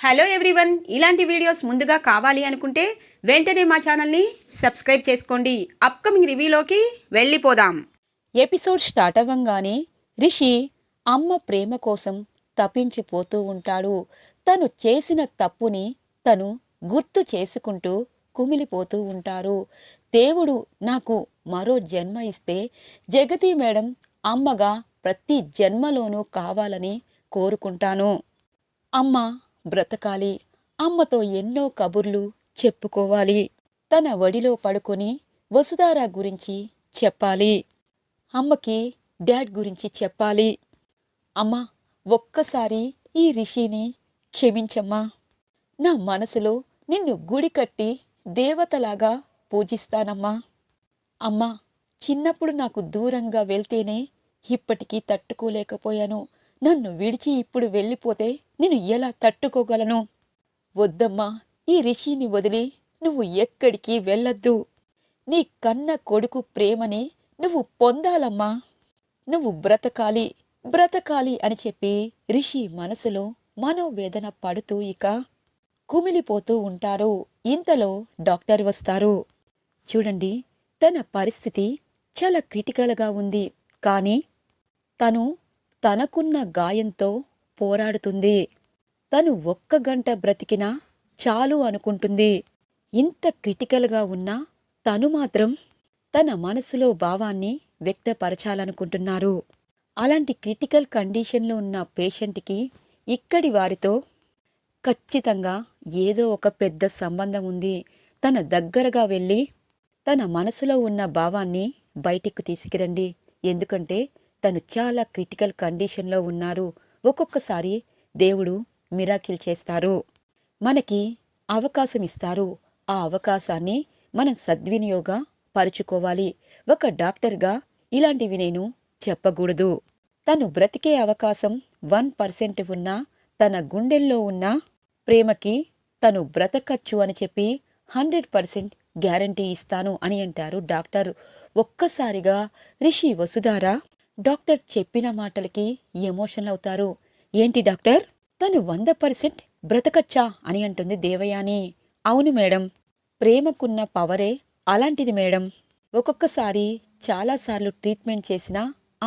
Hello everyone, ఇలాంటి videos ముందుగా కావాలి అనుకుంటే వెంటనే మా ఛానల్ని సబ్స్క్రైబ్ చేసుకోండి. అప్కమింగ్ రివ్యూలోకి వెళ్ళిపోదాం. ఎపిసోడ్ స్టార్ట్ అవ్వంగానే రిషి అమ్మ ప్రేమ కోసం తప్పించిపోతూ ఉంటాడు. తను చేసిన తప్పుని తను గుర్తు చేసుకుంటూ కుమిలిపోతూ ఉంటారు. దేవుడు నాకు మరో జన్మ ఇస్తే జగతి మేడం అమ్మగా ప్రతి జన్మలోనూ కావాలని కోరుకుంటాను. అమ్మ బ్రతకాలి, అమ్మతో ఎన్నో కబుర్లు చెప్పుకోవాలి, తన ఒడిలో పడుకొని వసుధార గురించి చెప్పాలి, అమ్మకి డాడ్ గురించి చెప్పాలి. అమ్మా, ఒక్కసారి ఈ రిషిని క్షమించమ్మా. నా మనసులో నిన్ను గుడి కట్టి దేవతలాగా పూజిస్తానమ్మా. అమ్మా, చిన్నప్పుడు నాకు దూరంగా వెళ్తేనే ఇప్పటికీ తట్టుకోలేకపోయాను. నన్ను విడిచి ఇప్పుడు వెళ్ళిపోతే నేను ఎలా తట్టుకోగలను? వద్దమ్మా, ఈ రిషిని వదిలి నువ్వు ఎక్కడికి వెళ్ళొద్దు. నీ కన్న కొడుకు ప్రేమని నువ్వు పొందాలమ్మా. నువ్వు బ్రతకాలి బ్రతకాలి అని చెప్పి రిషి మనసులో మనోవేదన పడుతూ ఇక కుమిలిపోతూ ఉంటారు. ఇంతలో డాక్టర్ వస్తారు. చూడండి, తన పరిస్థితి చాలా క్రిటికల్గా ఉంది. కానీ తను తనకున్న గాయంతో పోరాడుతుంది. తను 1 గంట బ్రతికినా చాలు అనుకుంటుంది. ఇంత క్రిటికల్గా ఉన్నా తను మాత్రం తన మనసులో భావాన్ని వ్యక్తపరచాలనుకుంటున్నారు. అలాంటి క్రిటికల్ కండిషన్లో ఉన్న పేషెంట్కి ఇక్కడి వారితో ఖచ్చితంగా ఏదో ఒక పెద్ద సంబంధం ఉంది. తన దగ్గరగా వెళ్ళి తన మనసులో ఉన్న భావాన్ని బయటికి తీసుకురండి. ఎందుకంటే తను చాలా క్రిటికల్ కండిషన్లో ఉన్నారు. ఒక్కొక్కసారి దేవుడు మిరాకిల్ చేస్తారు, మనకి అవకాశం ఇస్తారు. ఆ అవకాశాన్ని మనం సద్వినియోగ పరుచుకోవాలి. ఒక డాక్టర్గా ఇలాంటివి నేను చెప్పకూడదు. తను బ్రతికే అవకాశం 1% ఉన్నా తన గుండెల్లో ఉన్న ప్రేమకి తను బ్రతకచ్చు అని చెప్పి 100% గ్యారంటీ ఇస్తాను అని అంటారు డాక్టర్. ఒక్కసారిగా రిషి వసుధార డాక్టర్ చెప్పిన మాటలకి ఎమోషనల్ అవుతారు. ఏంటి డాక్టర్, తను 100% బ్రతకచ్చా అని అంటుంది దేవయాని. అవును మేడం, ప్రేమకున్న పవరే అలాంటిది మేడం. ఒక్కొక్కసారి చాలాసార్లు ట్రీట్మెంట్ చేసిన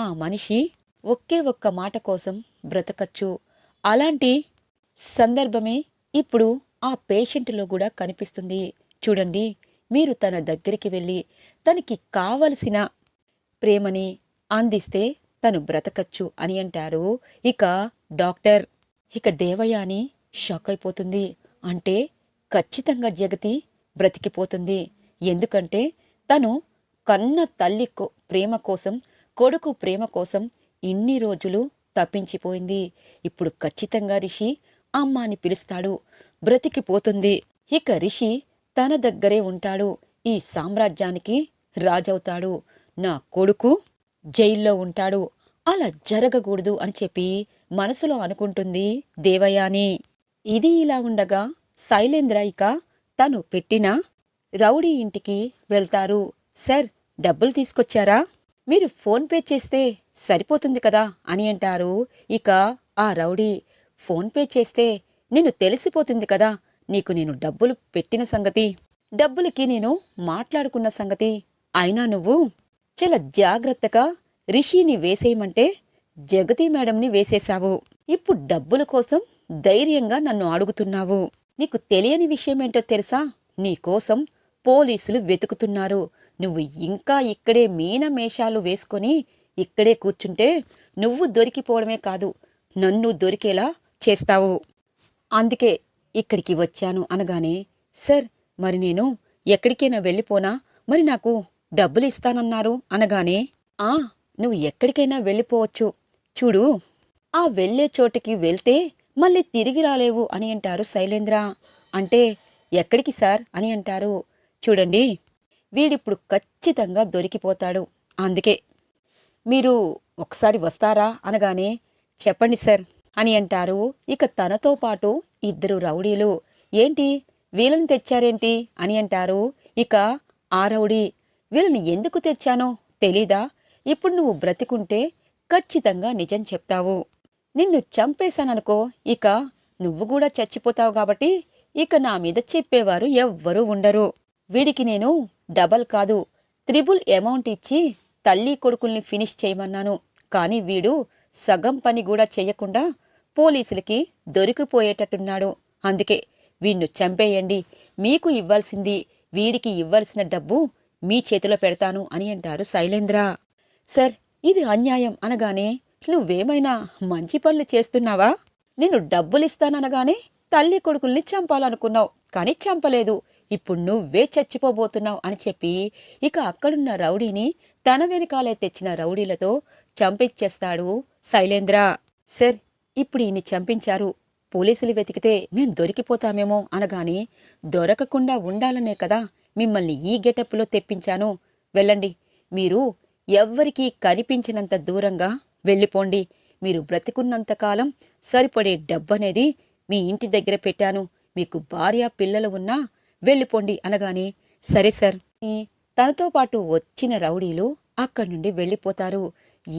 ఆ మనిషి ఒక్క మాట కోసం బ్రతకచ్చు. అలాంటి సందర్భమే ఇప్పుడు ఆ పేషెంట్లో కూడా కనిపిస్తుంది. చూడండి, మీరు తన దగ్గరికి వెళ్ళి తనకి కావలసిన ప్రేమని అందిస్తే తను బ్రతకచ్చు అని అంటారు ఇక డాక్టర్. ఇక దేవయాని షాక్ అయిపోతుంది. అంటే ఖచ్చితంగా జగతి బ్రతికిపోతుంది. ఎందుకంటే తను కన్న తల్లి ప్రేమ కోసం, కొడుకు ప్రేమ కోసం ఇన్ని రోజులు తప్పించిపోయింది. ఇప్పుడు ఖచ్చితంగా రిషి అమ్మ అని పిలుస్తాడు, బ్రతికిపోతుంది. ఇక రిషి తన దగ్గరే ఉంటాడు, ఈ సామ్రాజ్యానికి రాజవుతాడు. నా కొడుకు జైల్లో ఉంటాడు. అలా జరగకూడదు అని చెప్పి మనసులో అనుకుంటుంది దేవయాని. ఇది ఇలా ఉండగా శైలేంద్ర ఇక తను పెట్టిన రౌడీ ఇంటికి వెళ్తారు. సార్, డబ్బులు తీసుకొచ్చారా? మీరు ఫోన్పే చేస్తే సరిపోతుంది కదా అని అంటారు. ఇక ఆ రౌడీ, ఫోన్పే చేస్తే నేను తెలిసిపోతుంది కదా నీకు నేను డబ్బులు పెట్టిన సంగతి, డబ్బులకి నేను మాట్లాడుకున్న సంగతి. అయినా నువ్వు చాలా జాగ్రత్తగా రిషిని వేసేయమంటే జగతి మేడంని వేసేశావు. ఇప్పుడు డబ్బుల కోసం ధైర్యంగా నన్ను అడుగుతున్నావు. నీకు తెలియని విషయమేంటో తెలుసా? నీకోసం పోలీసులు వెతుకుతున్నారు. నువ్వు ఇంకా ఇక్కడే మీనమేషాలు వేసుకొని ఇక్కడే కూర్చుంటే నువ్వు దొరికిపోవడమే కాదు, నన్ను దొరికేలా చేస్తావు. అందుకే ఇక్కడికి వచ్చాను అనగానే, సార్, మరి నేను ఎక్కడికైనా వెళ్ళిపోనా? మరి నాకు డబ్బులు ఇస్తానన్నారు అనగానే, నువ్వు ఎక్కడికైనా వెళ్ళిపోవచ్చు. చూడు, ఆ వెళ్ళే చోటికి వెళ్తే మళ్ళీ తిరిగి రాలేవు అని అంటారు శైలేంద్ర. అంటే ఎక్కడికి సార్ అని అంటారు. చూడండి, వీడిప్పుడు ఖచ్చితంగా దొరికిపోతాడు. అందుకే మీరు ఒకసారి వస్తారా అనగానే, చెప్పండి సార్ అని అంటారు. ఇక తనతో పాటు 2 రౌడీలు. ఏంటి, వీళ్ళని తెచ్చారేంటి అని అంటారు. ఇక ఆ రౌడీ, వీళ్ళని ఎందుకు తెచ్చానో తెలీదా? ఇప్పుడు నువ్వు బ్రతికుంటే ఖచ్చితంగా నిజం చెప్తావు. నిన్ను చంపేశాననుకో, ఇక నువ్వు కూడా చచ్చిపోతావు కాబట్టి ఇక నా మీద చెప్పేవారు ఎవ్వరూ ఉండరు. వీడికి నేను డబల్ కాదు, త్రిబుల్ అమౌంట్ ఇచ్చి తల్లి కొడుకుల్ని ఫినిష్ చేయమన్నాను. కాని వీడు సగం పని కూడా చెయ్యకుండా పోలీసులకి దొరికిపోయేటట్టున్నాడు. అందుకే వీణ్ణు చంపేయండి, మీకు ఇవ్వాల్సింది, వీడికి ఇవ్వాల్సిన డబ్బు మీ చేతిలో పెడతాను అని అంటారు శైలేంద్ర. సార్, ఇది అన్యాయం అనగానే నువ్వేమైనా మంచి పనులు చేస్తున్నావా? నేను డబ్బులిస్తాననగానే తల్లి కొడుకుల్ని చంపాలనుకున్నావు, కాని చంపలేదు. ఇప్పుడు నువ్వే చచ్చిపోబోతున్నావు అని చెప్పి ఇక అక్కడున్న రౌడీని తన వెనకాలే తెచ్చిన రౌడీలతో చంపించేస్తాడు శైలేంద్ర. సార్, ఇప్పుడు ఈయన్ని చంపించారు, పోలీసులు వెతికితే మేం దొరికిపోతామేమో అనగాని దొరకకుండా ఉండాలనే కదా మిమ్మల్ని ఈ గెటప్లో తెప్పించాను. వెళ్ళండి, మీరు ఎవ్వరికీ కనిపించినంత దూరంగా వెళ్ళిపోండి. మీరు బ్రతికున్నంతకాలం సరిపడే డబ్బనేది మీ ఇంటి దగ్గర పెట్టాను. మీకు భార్య పిల్లలు ఉన్నా వెళ్ళిపోండి అనగానే సరే సార్ తనతో పాటు వచ్చిన రౌడీలు అక్కడి నుండి వెళ్ళిపోతారు.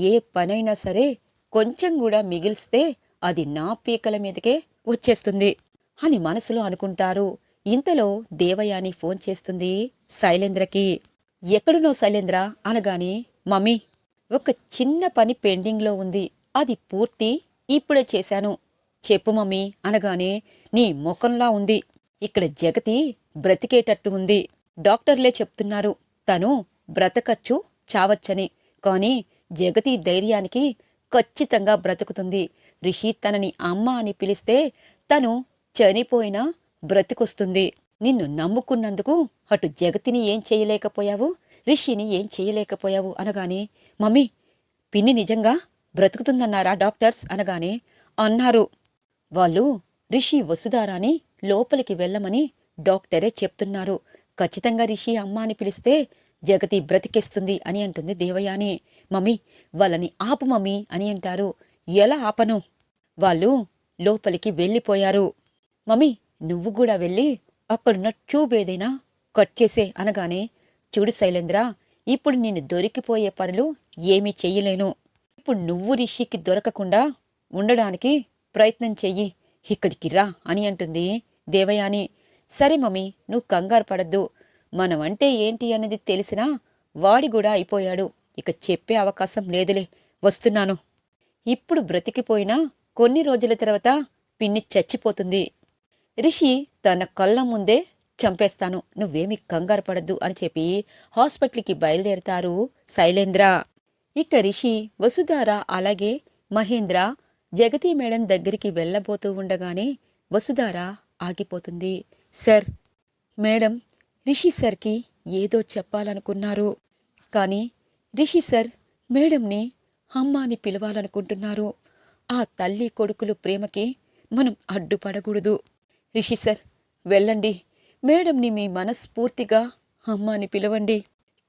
ఏ పనైనా సరే కొంచెం కూడా మిగిలిస్తే అది నా పీకల మీదకే వచ్చేస్తుంది అని మనసులో అనుకుంటారు. ఇంతలో దేవయాని ఫోన్ చేస్తుంది శైలేంద్రకి. ఎక్కడున్నావు శైలేంద్ర అనగానే, మమ్మీ, ఒక చిన్న పని పెండింగ్లో ఉంది, అది పూర్తి ఇప్పుడే చేశాను. చెప్పు మమ్మీ అనగానే, నీ ముఖంలా ఉంది, ఇక్కడ జగతి బ్రతికేటట్టు ఉంది. డాక్టర్లే చెప్తున్నారు తను బ్రతకచ్చు చావచ్చని. కాని జగతి ధైర్యానికి ఖచ్చితంగా బ్రతుకుతుంది. రిషి తనని అమ్మ అని పిలిస్తే తను చనిపోయినా బ్రతికొస్తుంది. నిన్ను నమ్ముకున్నందుకు అటు జగతిని ఏం చేయలేకపోయావు, రిషిని ఏం చేయలేకపోయావు అనగానే, మమ్మీ, పిన్ని నిజంగా బ్రతుకుతుందన్నారా డాక్టర్స్ అనగానే, అన్నారు. వాళ్ళు రిషి వసుధారాని లోపలికి వెళ్ళమని డాక్టరే చెప్తున్నారు. ఖచ్చితంగా రిషి అమ్మ అని పిలిస్తే జగతి బ్రతికేస్తుంది అని అంటుంది దేవయాని. మమ్మీ, వాళ్ళని ఆపు మమ్మీ అని అంటారు. ఎలా ఆపను? వాళ్ళు లోపలికి వెళ్ళిపోయారు. మమ్మీ, నువ్వు కూడా వెళ్ళి అక్కడున్న ట్యూబ్ ఏదైనా కట్ చేసే అనగానే, చూడు శైలేంద్ర, ఇప్పుడు నేను దొరికిపోయే పనులు ఏమీ చెయ్యలేను. ఇప్పుడు నువ్వు రిషికి దొరకకుండా ఉండడానికి ప్రయత్నం చెయ్యి, ఇక్కడికి రా అని అంటుంది దేవయాని. సరే మమ్మీ, నువ్వు కంగారు పడద్దు, మనమంటే ఏంటి అనేది తెలిసినా వాడి కూడా అయిపోయాడు, ఇక చెప్పే అవకాశం లేదులే, వస్తున్నాను. ఇప్పుడు బ్రతికిపోయినా కొన్ని రోజుల తర్వాత పిన్ని చచ్చిపోతుంది. రిషి తన కళ్ళ ముందే చంపేస్తాను, నువ్వేమీ కంగారు పడద్దు అని చెప్పి హాస్పిటల్కి బయలుదేరతారు శైలేంద్ర. ఇక రిషి, వసుధార అలాగే మహేంద్ర జగతి మేడం దగ్గరికి వెళ్ళబోతూ ఉండగానే వసుధార ఆగిపోతుంది. సార్, మేడం రిషి సార్కి ఏదో చెప్పాలనుకున్నారు, కానీ రిషి సార్ మేడంని అమ్మ అని పిలవాలనుకుంటున్నారు. ఆ తల్లి కొడుకులు ప్రేమకి మనం అడ్డుపడకూడదు. రిషి సార్, వెళ్ళండి, మేడంని మీ మనస్ఫూర్తిగా అమ్మ అని పిలవండి,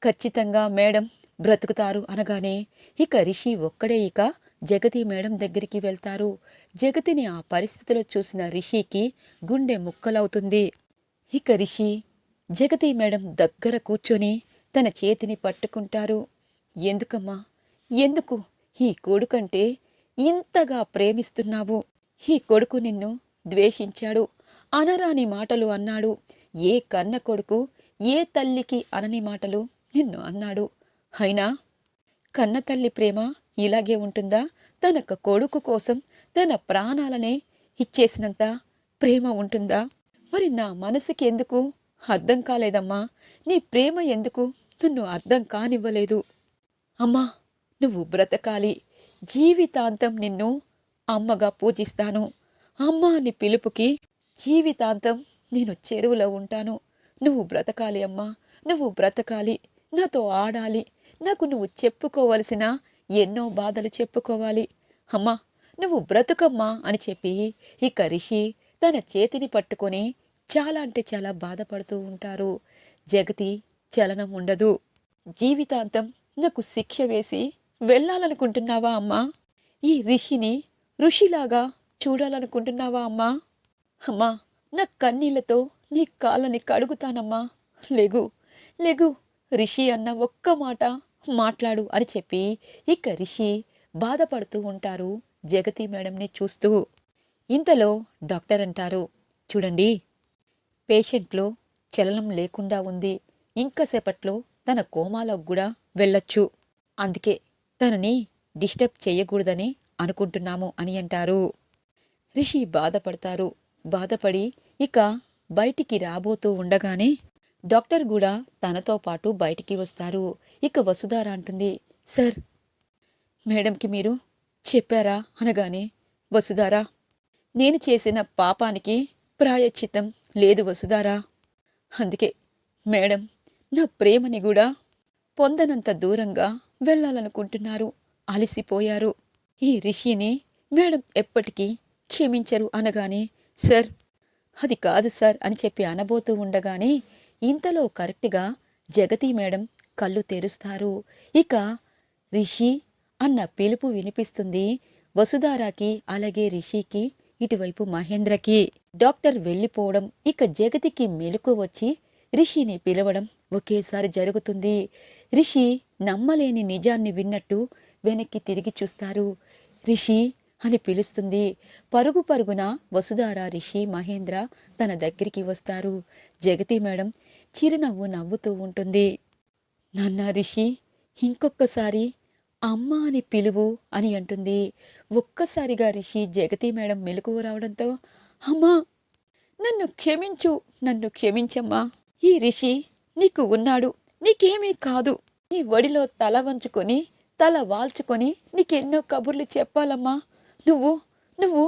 ఖచ్చితంగా మేడం బ్రతుకుతారు అనగానే ఇక రిషి ఒక్కడే ఇక జగతి మేడం దగ్గరికి వెళ్తారు. జగతిని ఆ పరిస్థితిలో చూసిన రిషికి గుండె ముక్కలవుతుంది. ఇక రిషి జగతి మేడం దగ్గర కూర్చొని తన చేతిని పట్టుకుంటారు. ఎందుకమ్మా, ఎందుకు ఈ కొడుకంటే ఇంతగా ప్రేమిస్తున్నావు? ఈ కొడుకు నిన్ను ద్వేషించాడు, అనరాని మాటలు అన్నాడు. ఏ కన్న కొడుకు ఏ తల్లికి అనని మాటలు నిన్ను అన్నాడు. అయినా కన్న తల్లి ప్రేమ ఇలాగే ఉంటుందా? తన కొడుకు కోసం తన ప్రాణాలనే ఇచ్చేసినంత ప్రేమ ఉంటుందా? మరి నా మనసుకి ఎందుకు అర్థం కాలేదమ్మా? నీ ప్రేమ ఎందుకు నన్ను అర్థం కానివ్వలేదు? అమ్మా, నువ్వు బ్రతకాలి, జీవితాంతం నిన్ను అమ్మగా పూజిస్తాను. అమ్మ అని పిలుపుకి జీవితాంతం నేను చెరువులో ఉంటాను. నువ్వు బ్రతకాలి అమ్మా, నువ్వు బ్రతకాలి, నాతో ఆడాలి, నాకు నువ్వు చెప్పుకోవలసిన ఎన్నో బాధలు చెప్పుకోవాలి. అమ్మా, నువ్వు బ్రతుకమ్మా అని చెప్పి ఇక రిషి తన చేతిని పట్టుకొని చాలా అంటే చాలా బాధపడుతూ ఉంటారు. జగతి చలనం ఉండదు. జీవితాంతం నాకు శిక్ష వేసి వెళ్ళాలనుకుంటున్నావా అమ్మా? ఈ రిషిని ఋషిలాగా చూడాలనుకుంటున్నావా అమ్మా? అమ్మా, నా కన్నీళ్లతో నీ కాళ్ళని కడుగుతానమ్మా, లెగు లెగు, రిషి అన్న ఒక్క మాట మాట్లాడు అని చెప్పి ఇక రిషి బాధపడుతూ ఉంటారు జగతి మేడంని చూస్తూ. ఇంతలో డాక్టర్ అంటారు, చూడండి, పేషెంట్లో చలనం లేకుండా ఉంది. ఇంకసేపట్లో తన కోమాలోకి కూడా వెళ్ళొచ్చు. అందుకే తనని డిస్టర్బ్ చెయ్యకూడదని అనుకుంటున్నాము అని అంటారు. రిషి బాధపడతారు. బాధపడి ఇక బయటికి రాబోతూ ఉండగానే డాక్టర్ కూడా తనతో పాటు బయటికి వస్తారు. ఇక వసుధార అంటుంది, సార్, మేడంకి మీరు చెప్పారా అనగానే, వసుధారా, నేను చేసిన పాపానికి ప్రాయశ్చిత్తం లేదు వసుధారా. అందుకే మేడం నా ప్రేమని కూడా పొందనంత దూరంగా వెళ్ళాలనుకుంటున్నారు. అలసిపోయారు. ఈ రిషిని మేడం ఎప్పటికీ క్షమించరు అనగానే, సార్, అది కాదు సార్ అని చెప్పి అనబోతూ ఉండగానే ఇంతలో కరెక్ట్గా జగతి మేడం కళ్ళు తెరుస్తారు. ఇక రిషి అన్న పిలుపు వినిపిస్తుంది వసుధారాకి, అలాగే రిషికి, ఇటువైపు మహేంద్రకి. డాక్టర్ వెళ్ళిపోవడం, ఇక జగతికి మెలకు వచ్చి రిషిని పిలవడం ఒకేసారి జరుగుతుంది. రిషి నమ్మలేని నిజాన్ని విన్నట్టు వెనక్కి తిరిగి చూస్తారు. రిషి అని పిలుస్తుంది. పరుగు పరుగున వసుధార, రిషి, మహేంద్ర తన దగ్గరికి వస్తారు. జగతి మేడం చిరునవ్వు నవ్వుతూ ఉంటుంది. నాన్న రిషి, ఇంకొక్కసారి అమ్మ అని పిలువు అని అంటుంది. ఒక్కసారిగా రిషి జగతి మేడం మెలకువ రావడంతో, అమ్మా, నన్ను క్షమించు, నన్ను క్షమించమ్మా. ఈ రిషి నీకు ఉన్నాడు, నీకేమీ కాదు. నీ ఒడిలో తల వంచుకొని తల వాల్చుకొని నీకెన్నో కబుర్లు చెప్పాలమ్మా. నువ్వు నువ్వు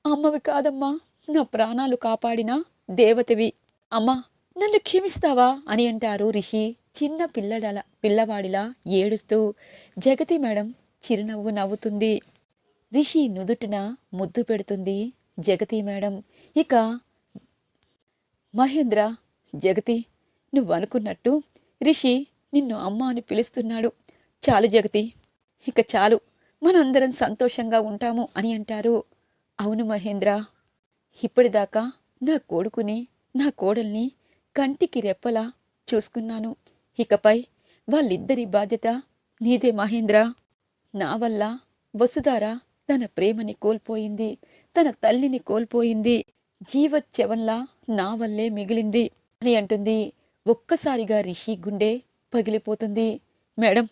అమ్మవి కాదమ్మా, నా ప్రాణాలు కాపాడిన దేవతవి. అమ్మా, నన్ను క్షమిస్తావా అని అంటారు రిషి చిన్న పిల్లవాడిలా ఏడుస్తూ. జగతి మేడం చిరునవ్వు నవ్వుతుంది. రిషి నుదుటిన ముద్దు పెడుతుంది జగతి మేడం. ఇక మహేంద్ర, జగతి, నువ్వనుకున్నట్టు రిషి నిన్ను అమ్మ అని పిలుస్తున్నాడు. చాలు జగతి, ఇక చాలు, మనందరం సంతోషంగా ఉంటాము అని అంటారు. అవును మహేంద్ర, ఇప్పటిదాకా నా కొడుకుని, నా కోడల్ని కంటికి రెప్పలా చూసుకున్నాను. ఇకపై వాళ్ళిద్దరి బాధ్యత నీదే మహేంద్ర. నా వల్ల వసుధార తన ప్రేమని కోల్పోయింది, తన తల్లిని కోల్పోయింది. జీవచ్యవంలా నా వల్లే మిగిలింది అని అంటుంది. ఒక్కసారిగా రిషి గుండె పగిలిపోతుంది. మేడం,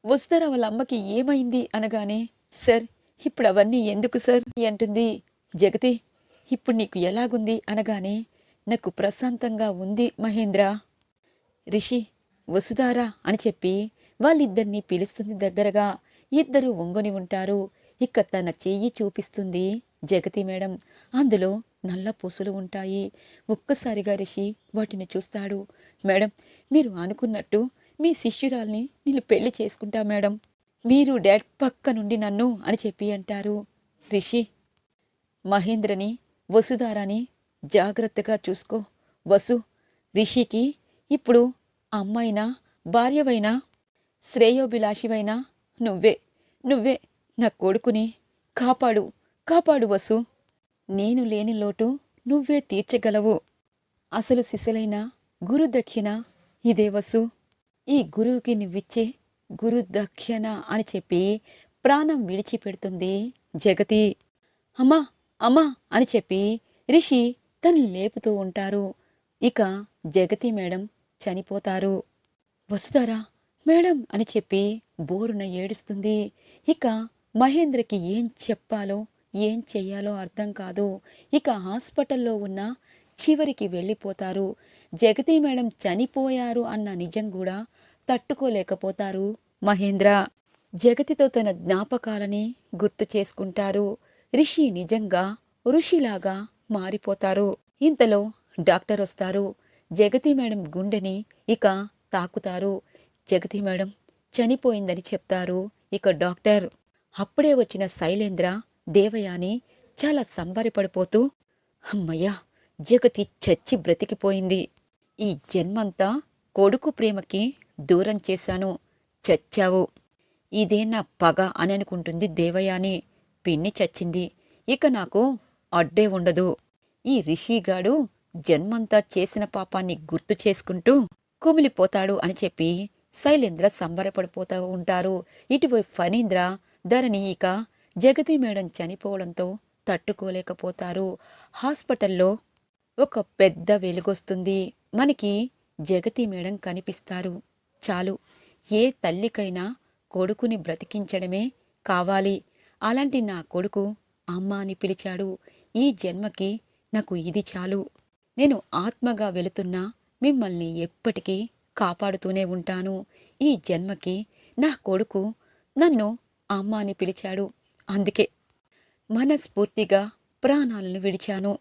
వసుధార వాళ్ళ అమ్మకి ఏమైంది అనగానే, సార్, ఇప్పుడు అవన్నీ ఎందుకు సార్ అని అంటుంది. జగతి, ఇప్పుడు నీకు ఎలాగుంది అనగానే, నాకు ప్రశాంతంగా ఉంది మహేంద్ర. రిషి, వసుధార అని చెప్పి వాళ్ళిద్దరినీ పిలుస్తుంది దగ్గరగా. ఇద్దరూ ఒంగొని ఉంటారు. ఇక తన చెయ్యి చూపిస్తుంది జగతి మేడం. అందులో నల్ల పూసలు ఉంటాయి. ఒక్కసారిగా రిషి వాటిని చూస్తాడు. మేడం, మీరు అనుకున్నట్టు మీ శిష్యురాల్ని నేను పెళ్లి చేసుకుంటా మేడం. మీరు డాడ్ పక్క నుండి నన్ను అని చెప్పి అంటారు. రిషి, మహేంద్రని, వసుధారాని జాగ్రత్తగా చూసుకో. వసు, రిషికి ఇప్పుడు అమ్మైనా భార్యవైనా శ్రేయోభిలాషివైనా నువ్వే. నువ్వే నా కొడుకుని కాపాడు, కాపాడు వసు. నేను లేని లోటు నువ్వే తీర్చగలవు. అసలు సిసలైన గురుదక్షిణ ఇదే వసు. ఈ గురువుకి నువ్విచ్చే గురుదక్షిణ అని చెప్పి ప్రాణం విడిచిపెడుతుంది జగతి. అమ్మా, అమ్మా అని చెప్పి రిషి తను లేపుతూ ఉంటారు. ఇక జగతి మేడం చనిపోతారు. వసుధార, మేడం అని చెప్పి బోరున ఏడుస్తుంది. ఇక మహేంద్రకి ఏం చెప్పాలో ఏం చెయ్యాలో అర్థం కాదు. ఇక హాస్పిటల్లో ఉన్న చివరికి వెళ్ళిపోతారు. జగతి మేడం చనిపోయారు అన్న నిజం కూడా తట్టుకోలేకపోతారు మహేంద్ర. జగతితో తన జ్ఞాపకాలని గుర్తు చేసుకుంటారు. రిషి నిజంగా ఋషిలాగా మారిపోతారు. ఇంతలో డాక్టర్ వస్తారు. జగతి మేడం గుండెని ఇక తాకుతారు. జగతి మేడం చనిపోయిందని చెప్తారు ఇక డాక్టర్. అప్పుడే వచ్చిన శైలేంద్ర, దేవయాని చాలా సంబరపడిపోతూ, అమ్మయ్యా, జగతి చచ్చి బ్రతికిపోయింది. ఈ జన్మంతా కొడుకు ప్రేమకి దూరం చేశాను. చచ్చావు, ఇదే నా పగ అని అనుకుంటుంది దేవయాని. పిన్ని చచ్చింది, ఇక నాకు అడ్డే ఉండదు. ఈ రిషిగాడు జన్మంతా చేసిన పాపాన్ని గుర్తు చేసుకుంటూ కుమిలిపోతాడు అని చెప్పి శైలేంద్ర సంబరపడిపోతూ ఉంటారు. ఇటువైపు ఫణీంద్ర, ధరణి ఇక జగతి మేడం చనిపోవడంతో తట్టుకోలేకపోతారు. హాస్పిటల్లో ఒక పెద్ద వెలుగొస్తుంది. మనకి జగతి మేడం కనిపిస్తారు. చాలు, ఏ తల్లికైనా కొడుకుని బ్రతికించడమే కావాలి. అలాంటి నా కొడుకు అమ్మ అని పిలిచాడు. ఈ జన్మకి నాకు ఇది చాలు. నేను ఆత్మగా వెళుతున్నా మిమ్మల్ని ఎప్పటికీ కాపాడుతూనే ఉంటాను. ఈ జన్మకి నా కొడుకు నన్ను అమ్మ అని పిలిచాడు. అందుకే మనస్ఫూర్తిగా ప్రాణాలను విడిచాను.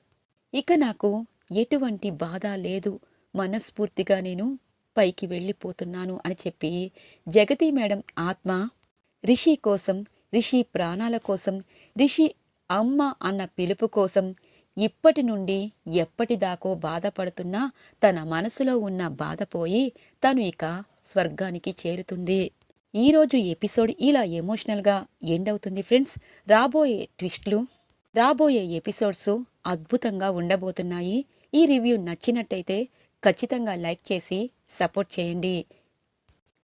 ఇక నాకు ఎటువంటి బాధ లేదు. మనస్ఫూర్తిగా నేను పైకి వెళ్ళిపోతున్నాను అని చెప్పి జగతి మేడం ఆత్మ రిషి కోసం, రిషి ప్రాణాల కోసం, రిషి అమ్మ అన్న పిలుపు కోసం ఇప్పటి నుండి ఎప్పటిదాకో బాధపడుతున్నా తన మనసులో ఉన్న బాధ పోయి తను ఇక స్వర్గానికి చేరుతుంది. ఈరోజు ఎపిసోడ్ ఇలా ఎమోషనల్గా ఎండ్ అవుతుంది ఫ్రెండ్స్. రాబోయే ట్విస్ట్లు, రాబోయే ఎపిసోడ్స్ అద్భుతంగా ఉండబోతున్నాయి. ఈ రివ్యూ నచ్చినట్టయితే ఖచ్చితంగా లైక్ చేసి సపోర్ట్ చేయండి.